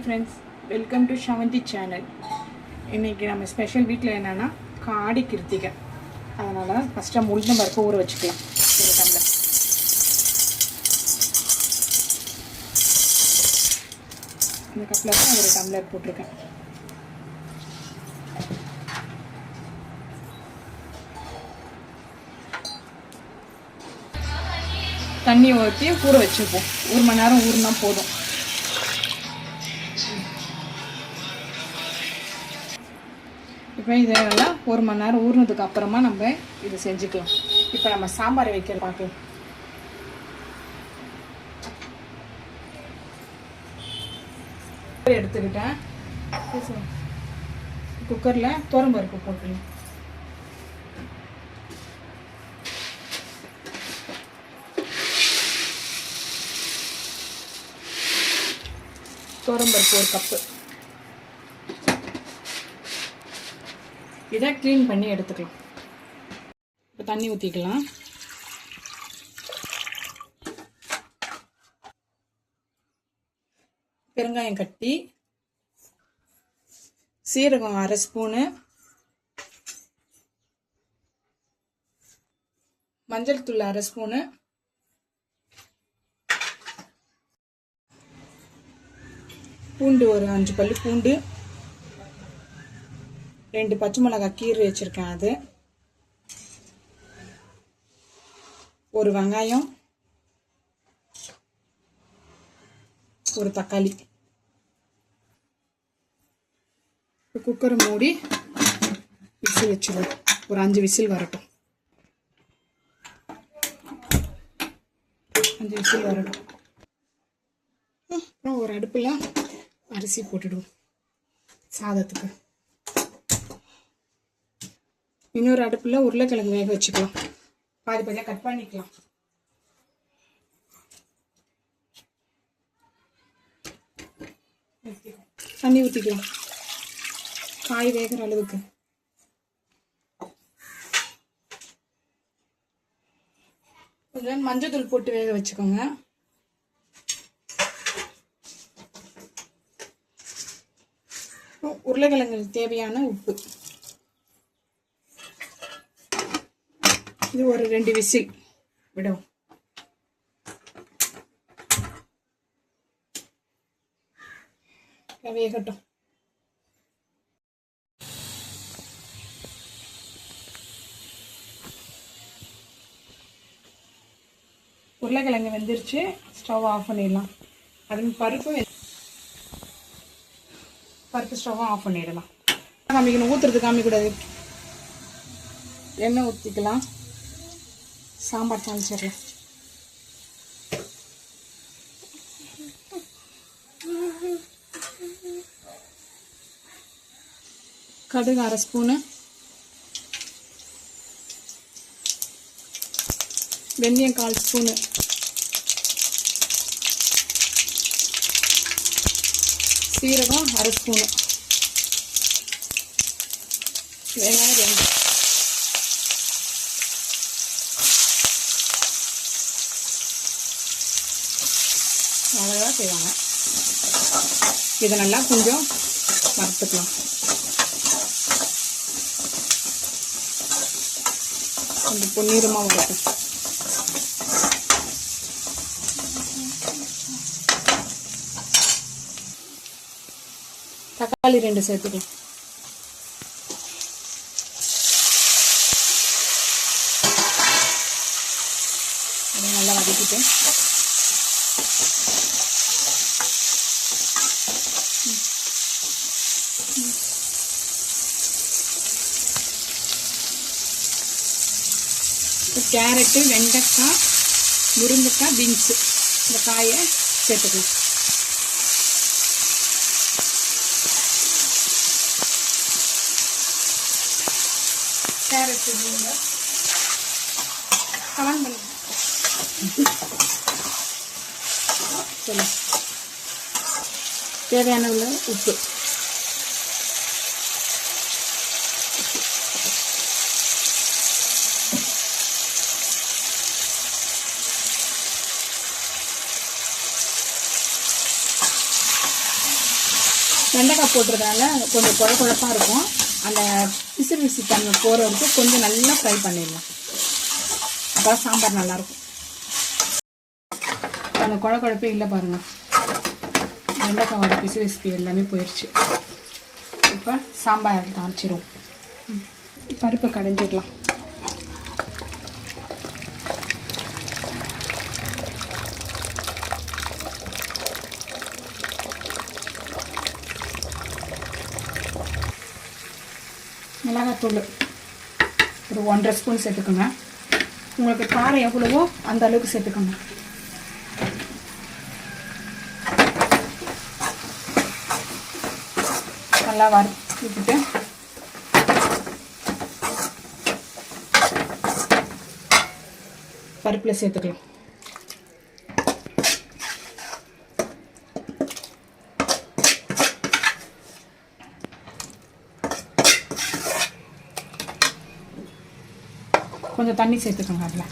friends, welcome to Shavanti channel. இன்னைக்கு நம்ம special வீட்ல என்னன்னா காடி கிருத்திகை. அதனால ஃபர்ஸ்ட் உளுந்தம் பருப்பு ஊற வச்சுக்கலாம். ஒரு டம்ளர். இந்த கப்ல ஒரு டம்ளர் போட்டுருக்கேன். தண்ணி ஊற்றி ஊற வச்சுப்போம். 1 மணி நேரம் ஊறினா போதும். இப்போ இதெல்லாம் 1 மணி நேரம் ஊறினதுக்கு அப்புறமா நம்ம இதை செஞ்சுக்கலாம். இப்போ நம்ம சாம்பார் வைக்க பார்க்கலாம். எடுத்துக்கிட்டேன். குக்கரில் துவரம்பருப்பு போட்டுக்கலாம். துவரம்பருப்பு 1 கப்பு. இதை க்ளீன் பண்ணி எடுத்துக்கலாம். இப்போ தண்ணி ஊற்றிக்கலாம். பெருங்காயம் கட்டி, சீரகம் 1/2 ஸ்பூனு, மஞ்சள் தூள் 1/2 ஸ்பூனு, பூண்டு ஒரு 5 பல்லு பூண்டு, 2 பச்சை மிளகாய் கீரை வச்சிருக்கேன், அது ஒரு வெங்காயம், ஒரு தக்காளி. குக்கரை மூடி விசில் வச்சிடுவோம். ஒரு 5 விசில் வரட்டும். 5 விசில் வரட்டும். அப்புறம் ஒரு அடுப்பில் அரிசி போட்டுடுவோம் சாதத்துக்கு. இன்னொரு அடுப்பில் உருளைக்கிழங்கு வேக வச்சுக்கலாம். பாதி பாதியாக கட் பண்ணிக்கலாம். தண்ணி ஊற்றிக்கலாம் காய் வேகிற அளவுக்கு. கொஞ்சம் மஞ்சள் தூள் போட்டு வேக வச்சுக்கோங்க. உருளைக்கிழங்குக்கு தேவையான உப்பு. இது ஒரு 2 விசில் விடும். வேகட்டும். உருளைக்கிழங்கு வெந்துருச்சு. ஸ்டவ் ஆஃப் பண்ணிடலாம். அது பருப்பு ஸ்டவ்வும் ஆஃப் பண்ணிடலாம். காமிக்கணும், ஊற்றுறது காமிக்கூடாது. எண்ணெய் ஊற்றிக்கலாம். சாம்பார் தாளிச்சிடலாம். கடுகு 1/2 ஸ்பூனு, வெந்தயம் 1/4 ஸ்பூனு, சீரகம் 1/2 ஸ்பூனு, வெங்காயம் 2, அவ்வளோதான் செய்வாங்க. இதை நல்லா கொஞ்சம் வறுத்துக்கலாம். கொஞ்சம் பொன்னிறமாக வறுக்கும். தக்காளி 2 சேர்த்துக்கலாம். அதை நல்லா வதக்கிட்டு கேரட்டு, வெண்டைக்காய், முருங்கைக்காய், பீன்ஸு இந்த காயை சேர்த்துக்கலாம். கேரட்டு கமெண்ட் பண்ணுங்க. சரி, தேவையான உள்ள உப்பு. வெண்டைக்காய் போட்டுறதால கொஞ்சம் குழப்பாக இருக்கும். அந்த பிசு தன்மை போகிற வரைக்கும் கொஞ்சம் நல்லா ஃப்ரை பண்ணிடலாம். அப்போ சாம்பார் நல்லாயிருக்கும். அந்த குழப்பே இல்லை பாருங்கள், வெண்டைக்காயோட பிசு எல்லாமே போயிடுச்சு. இப்போ சாம்பார் தாளிச்சிடும். பருப்பு கடைஞ்சிடலாம். மிளகாத்தூள் ஒரு 1.5 ஸ்பூன் சேர்த்துக்கோங்க. உங்களுக்கு காரம் எவ்வளவோ அந்த அளவுக்கு சேர்த்துக்கோங்க. நல்லா வறுத்துட்டு பருப்பில் சேர்த்துக்கலாம். கொஞ்சம் தண்ணி சேர்த்துக்கோங்க. அதில்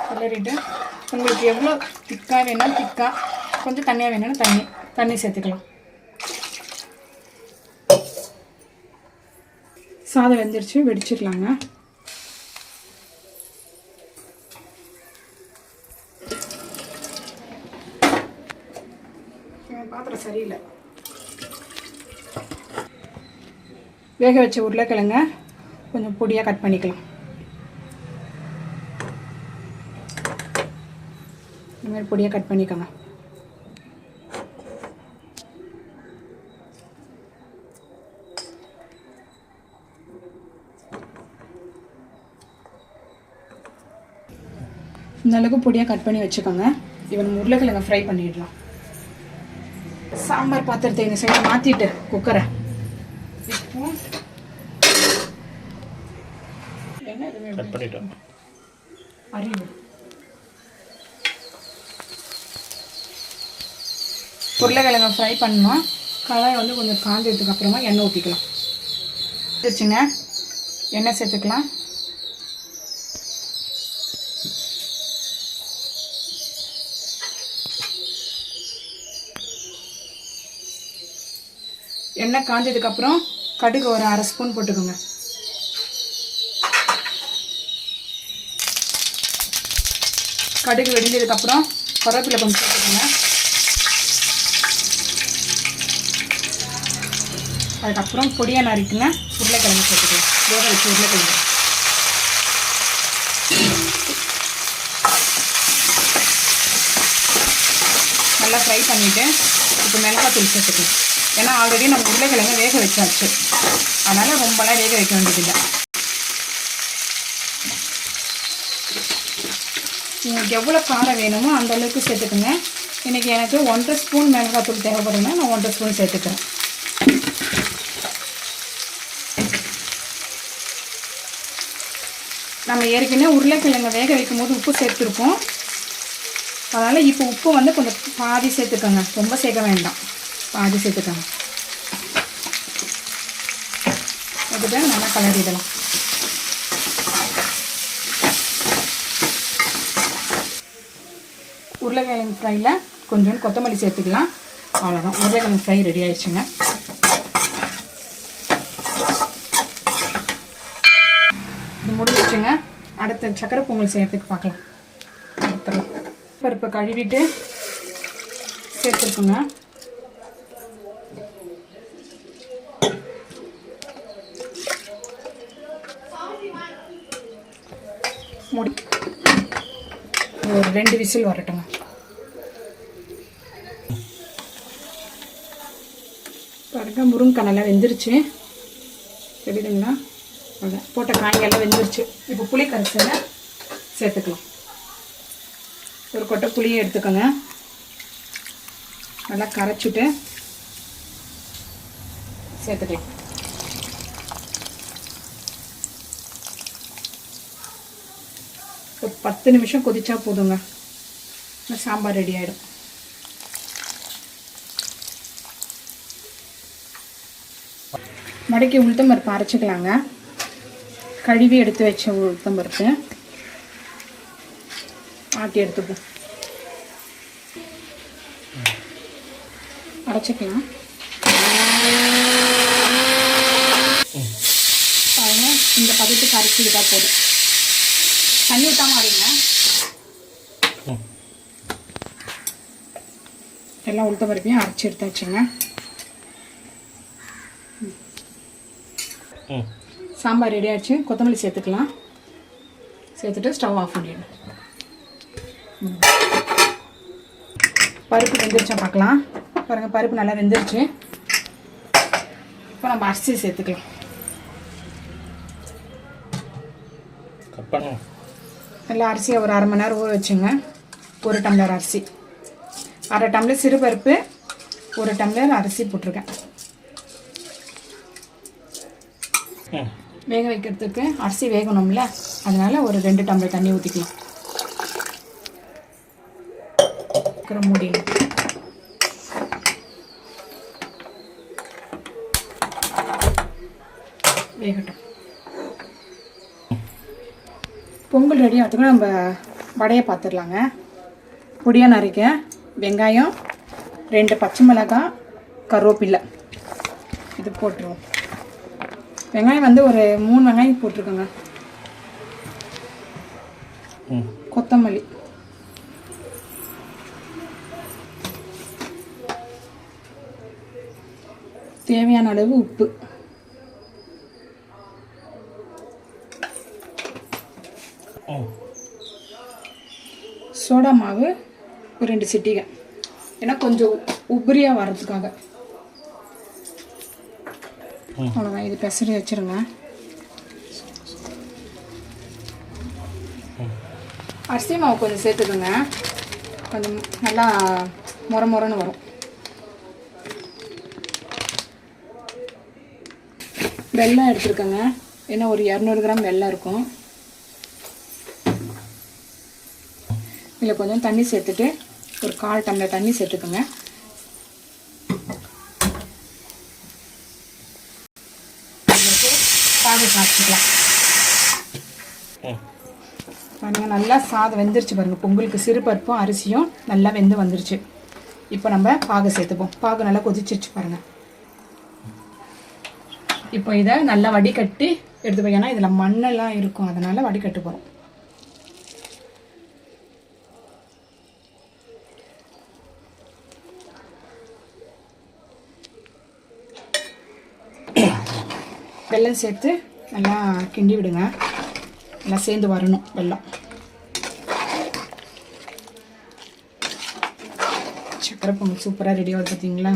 கிளறிட்டு உங்களுக்கு எவ்வளோ திக்காக வேணாலும் திக்காக, கொஞ்சம் தண்ணியாக வேணும்னா தண்ணி சேர்த்துக்கலாம். சாதம் வெந்துருச்சு, வெடிச்சிடலாங்க. பாத்திரம் சரியில்லை. வேக வச்ச உருளைக்கிழங்க கொஞ்சம் பொடியாக கட் பண்ணிக்கலாம். இந்த மாதிரி பொடியாக கட் பண்ணிக்கோங்க. இந்த அளவுக்கு பொடியாக கட் பண்ணி வச்சுக்கோங்க. இவன் உருளைக்கிழங்க ஃப்ரை பண்ணிடலாம். சாம்பார் பாத்திரத்தை இந்த சைடு மாற்றிட்டு குக்கரை அறிவு உருளைக்கிழங்க ஃப்ரை பண்ணணும். கடாய் வந்து கொஞ்சம் காஞ்சதுக்கு அப்புறமா எண்ணெய் ஊற்றிக்கலாம். வச்சுங்க, எண்ணெய் சேர்த்துக்கலாம். எண்ணெய் காஞ்சதுக்கப்புறம் கடுகு ஒரு 1/2 ஸ்பூன் போட்டுக்கோங்க. கடுகு வெடிஞ்சதுக்கப்புறம் கருவேப்பிலை கொஞ்சம் சேர்த்துக்கோங்க. அதுக்கப்புறம் பொடியாக நறுக்குங்க உருளைக்கிழங்கு சேர்த்துக்கலாம். வேக வச்சு உருளைக்கிழங்கு நல்லா ஃப்ரை பண்ணிவிட்டு இப்போ மிளகாத்தூள் சேர்த்துக்கலாம். ஏன்னா ஆல்ரெடி நம்ம உருளைக்கிழங்கு வேக வச்சாச்சு, அதனால் ரொம்பலாம் வேக வைக்க வேண்டியதில்லை. உங்களுக்கு எவ்வளோ காரம் வேணுமோ அந்த அளவுக்கு சேர்த்துக்குங்க. இன்றைக்கி எனக்கு 1.5 ஸ்பூன் மிளகாத்தூள் தேவைப்படுங்க, நான் 1.5 ஸ்பூன் சேர்த்துக்கிறேன். நம்ம ஏற்கனவே உருளைக்கிழங்கு வேக வைக்கும் போது உப்பு சேர்த்துருக்கோம். அதனால் இப்போ உப்பு வந்து கொஞ்சம் பாதி சேர்த்துக்கோங்க, ரொம்ப சேர்க்க வேண்டாம், பாதி சேர்த்துக்கோங்க. அதுதான் நல்லா கலரிடலாம். உருளைக்கிழங்கு ஃப்ரையில் கொஞ்சம் கொத்தமல்லி சேர்த்துக்கலாம். அவ்வளோதான், உருளைக்கிழங்கு ஃப்ரை ரெடி ஆயிடுச்சுங்க. இது முடிஞ்சிச்சுங்க. அடுத்த சக்கரை பொங்கல் செய்யறதுக்கு பார்க்கலாம். பருப்பை கழுவிட்டு சேர்த்துருக்குங்க. ஒரு 2 விசில் வரட்டுங்க. பாருங்க, முருங்கைக்காய் நல்லா வெந்துருச்சு, தெரியுதுங்களா? அதான் போட்ட காய்கெல்லாம் வெந்துருச்சு. இப்போ புளி கரைசலை சேர்த்துக்கலாம். ஒரு கொட்டை புளியை எடுத்துக்கோங்க. நல்லா கரைச்சிட்டு சேர்த்துக்கலாம். ஒரு 10 நிமிஷம் கொதிச்சா போதுங்க, சாம்பார் ரெடி ஆகிடும். மடக்கி உளுத்தம் பருப்பு அரைச்சிக்கலாங்க. கழுவி எடுத்து வச்ச உளுத்தம் பருப்பு ஆட்டி எடுத்துப்போம். அரைச்சிக்கலாம். பாருங்க, இந்த பதத்துக்கு அரைச்சிக்கிட்டா போதும். தண்ணி ஊற்றாம அரைங்க. எல்லாம் உளுத்த பருப்பையும் அரைச்சி எடுத்து வச்சுங்க. சாம்பார் ரெடி ஆச்சு. கொத்தமல்லி சேர்த்துக்கலாம். சேர்த்துட்டு ஸ்டவ் ஆஃப் பண்ணிடணும். பருப்பு வெந்துருச்சா பார்க்கலாம். பாருங்கள், பருப்பு நல்லா வெந்துருச்சு. இப்போ நம்ம அரிசி சேர்த்துக்கலாம். நல்லா அரிசியை ஒரு அரை மணி நேரம் ஊற வச்சுங்க. 1 டம்ளர் அரிசி, 1/2 டம்ளர் சிறுபருப்பு, 1 டம்ளர் அரிசி போட்டிருக்கேன். வேக வைக்கிறதுக்கு அரிசி வேகணும்ல, அதனால ஒரு 2 டம்ளர் தண்ணி ஊற்றிக்கலாம். மூடி வேகட்டும். பொங்கல் ரெடி ஆகிறதுக்கு நம்ம வடையை பார்த்துடலாங்க. பொடியாக நறுக்க வெங்காயம், 2 பச்சை மிளகாய், கருவேப்பிலை இது போட்டுருவோம். வெங்காயம் வந்து ஒரு 3 வெங்காயம் போட்டிருக்கோங்க. கொத்தமல்லி, தேவையான அளவு உப்பு, சோடா மாவு ஒரு 2 சிட்டிகை, ஏன்னா கொஞ்சம் உபரியாக வர்றதுக்காக. அவ்வளோதான். இது பெசரி வச்சுருங்க. அரிசி மாவு கொஞ்சம் சேர்த்துக்குங்க. கொஞ்சம் நல்லா முறன்னு வரும். வெல்லம் எடுத்துருக்கேங்க. ஏன்னா ஒரு 200 கிராம் வெல்லம் இருக்கும். இதில் கொஞ்சம் தண்ணி சேர்த்துட்டு ஒரு 1/4 டம்ளர் தண்ணி சேர்த்துக்கோங்க. பாகு காய்ச்சிக்கலாம். பாருங்க, நல்லா சாதம் வெந்துருச்சு. பாருங்கள், பொங்கலுக்கு சிறுபருப்பும் அரிசியும் நல்லா வெந்து வந்துருச்சு. இப்போ நம்ம பாகு சேர்த்துப்போம். பாகு நல்லா கொதிச்சிருச்சு பாருங்கள். இப்போ இதை நல்லா வடிகட்டி எடுத்துப்போம். ஏன்னா இதில் மண்ணெல்லாம் இருக்கும், அதனால் வடிகட்டு போகிறோம். வெல்லம் சேர்த்து நல்லா கிண்டி விடுங்க. நல்லா சேர்ந்து வரணும் வெல்லம். சக்கரை பொங்கல் சூப்பராக ரெடி ஆகுது பார்த்தீங்களா?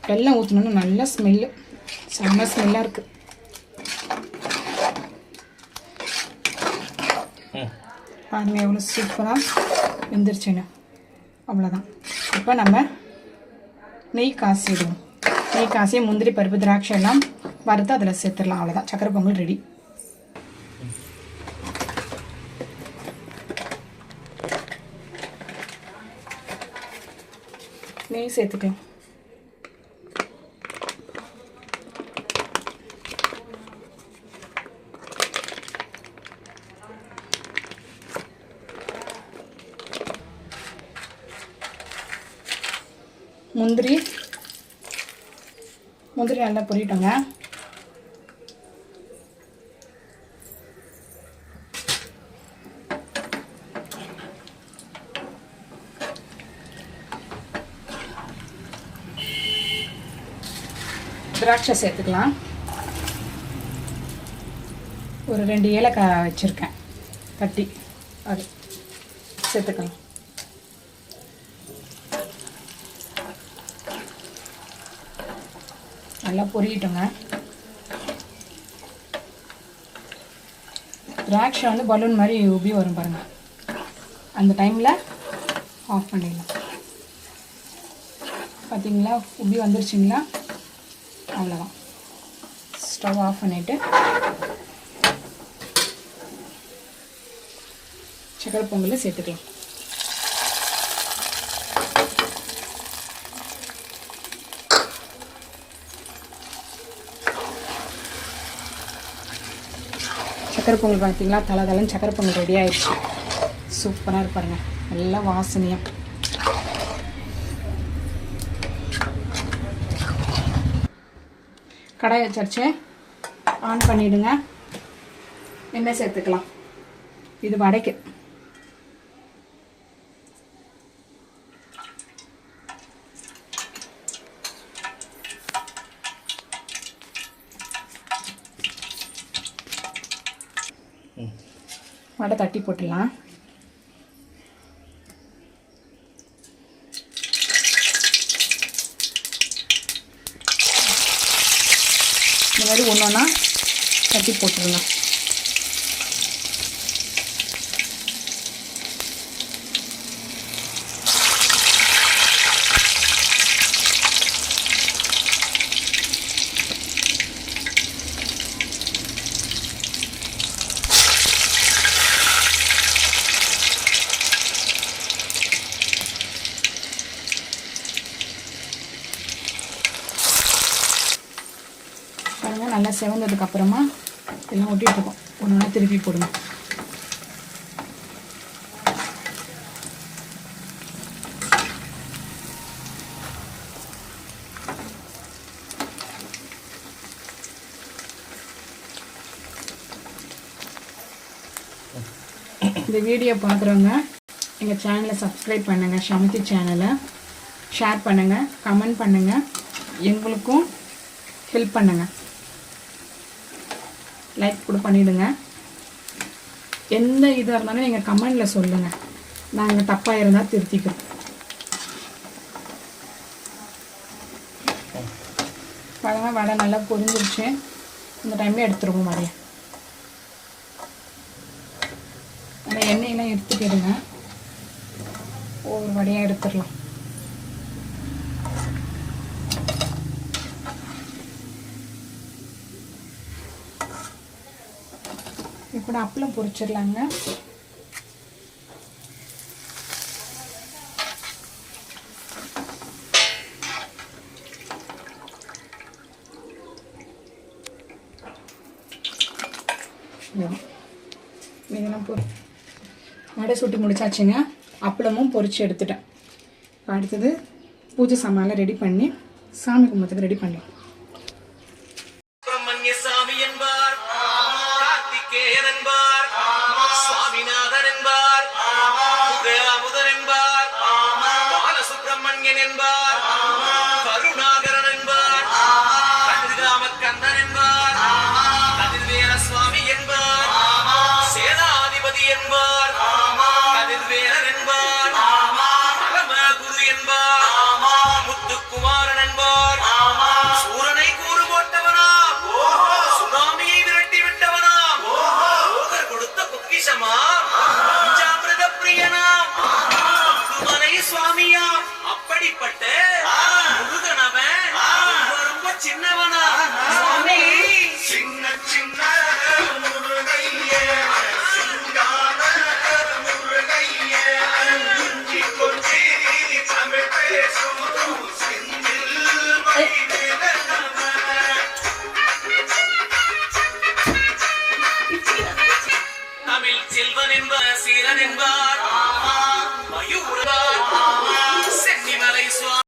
வெல்லம் ஊற்றணுன்னு நல்ல ஸ்மெல்லு, செம்ம ஸ்மெல்லாக இருக்குது. பாருங்க எவ்வளோ சூப்பராக வெந்துருச்சுன்னு. அவ்வளோதான். இப்போ நம்ம நெய் காசிடுவோம். நெய் காசி முந்திரி பருப்பு திராட்சை எல்லாம் வறுத்து அதில் சேர்த்துடலாம். அவ்வளோதான், சக்கரை பொங்கல் ரெடி. நெய் சேர்த்துக்கலாம். முந்திரி நல்லா பொரிட்டோங்க. திராட்சை சேர்த்துக்கலாம். ஒரு 2 ஏலக்காய் வச்சுருக்கேன் தட்டி, அது சேர்த்துக்கலாம். நல்லா பொரியட்டுங்க. திராட்சை வந்து பலூன் மாதிரி உப்பி வரும் பாருங்கள். அந்த டைமில் ஆஃப் பண்ணிடலாம். பார்த்தீங்களா, உப்பி வந்துருச்சுங்களா? அவ்வளோதான். ஸ்டவ் ஆஃப் பண்ணிவிட்டு சக்கரை பொங்கலை சேர்த்துக்கலாம். சக்கரை பொங்கல் பார்த்தீங்களா, தலைன்னு சக்கரை பொங்கல் ரெடி ஆயிடுச்சு. சூப்பராக இருப்பாருங்க, நல்லா வாசனையாக. கடாயை வச்சாச்சு, ஆன் பண்ணிவிடுங்க. எண்ணெய் சேர்த்துக்கலாம். இது வடைக்கு. வடை தட்டி போட்டுடலாம். இந்த மாதிரி ஒன்று ஒன்றா தட்டி போட்டுடலாம். பாருங்கள், நல்லா செவந்ததுக்கப்புறமா எல்லாம் ஒட்டிகிட்ருக்கோம். ஒன்று ஒன்றா திருப்பி போடுங்க. இந்த வீடியோ பார்க்குறவங்க எங்கள் சேனலை சப்ஸ்கிரைப் பண்ணுங்கள். ஷமதி சேனலை ஷேர் பண்ணுங்கள், கமெண்ட் பண்ணுங்கள், எங்களுக்கும் ஹெல்ப் பண்ணுங்கள். லைக் கூட பண்ணிவிடுங்க. எந்த இதாக இருந்தாலும் நீங்கள் கமெண்டில் சொல்லுங்கள், நாங்கள் தப்பாக இருந்தால் திருத்திக்கிறோம். பாருங்க, வடை நல்லா பொரிஞ்சிருச்சு. இந்த டைமில் எடுத்துருவோம் வடையை. அந்த எண்ணெயெல்லாம் எடுத்துக்கிடுங்க. ஒவ்வொரு வடையாக எடுத்துடலாம். இப்போ அப்பளம் பொரிச்சிடலாங்க. இதெல்லாம் வடை சுட்டு முடிச்சாச்சுங்க. அப்பளமும் பொரிச்சு எடுத்துட்டேன். அடுத்தது பூஜை சாமான்லாம் ரெடி பண்ணி சாமி கும்பத்துக்கு ரெடி பண்ணலாம். அப்படிப்பட்ட முருகனவன் ரொம்ப சின்னவனா சுவாமி, சின்ன சின்ன முருகையே, சிங்கான முருகையே, கொஞ்சி தமிழ் பேசும் செந்தில் தமிழ் செல்வன் என்பார், சீரன் என்பார்,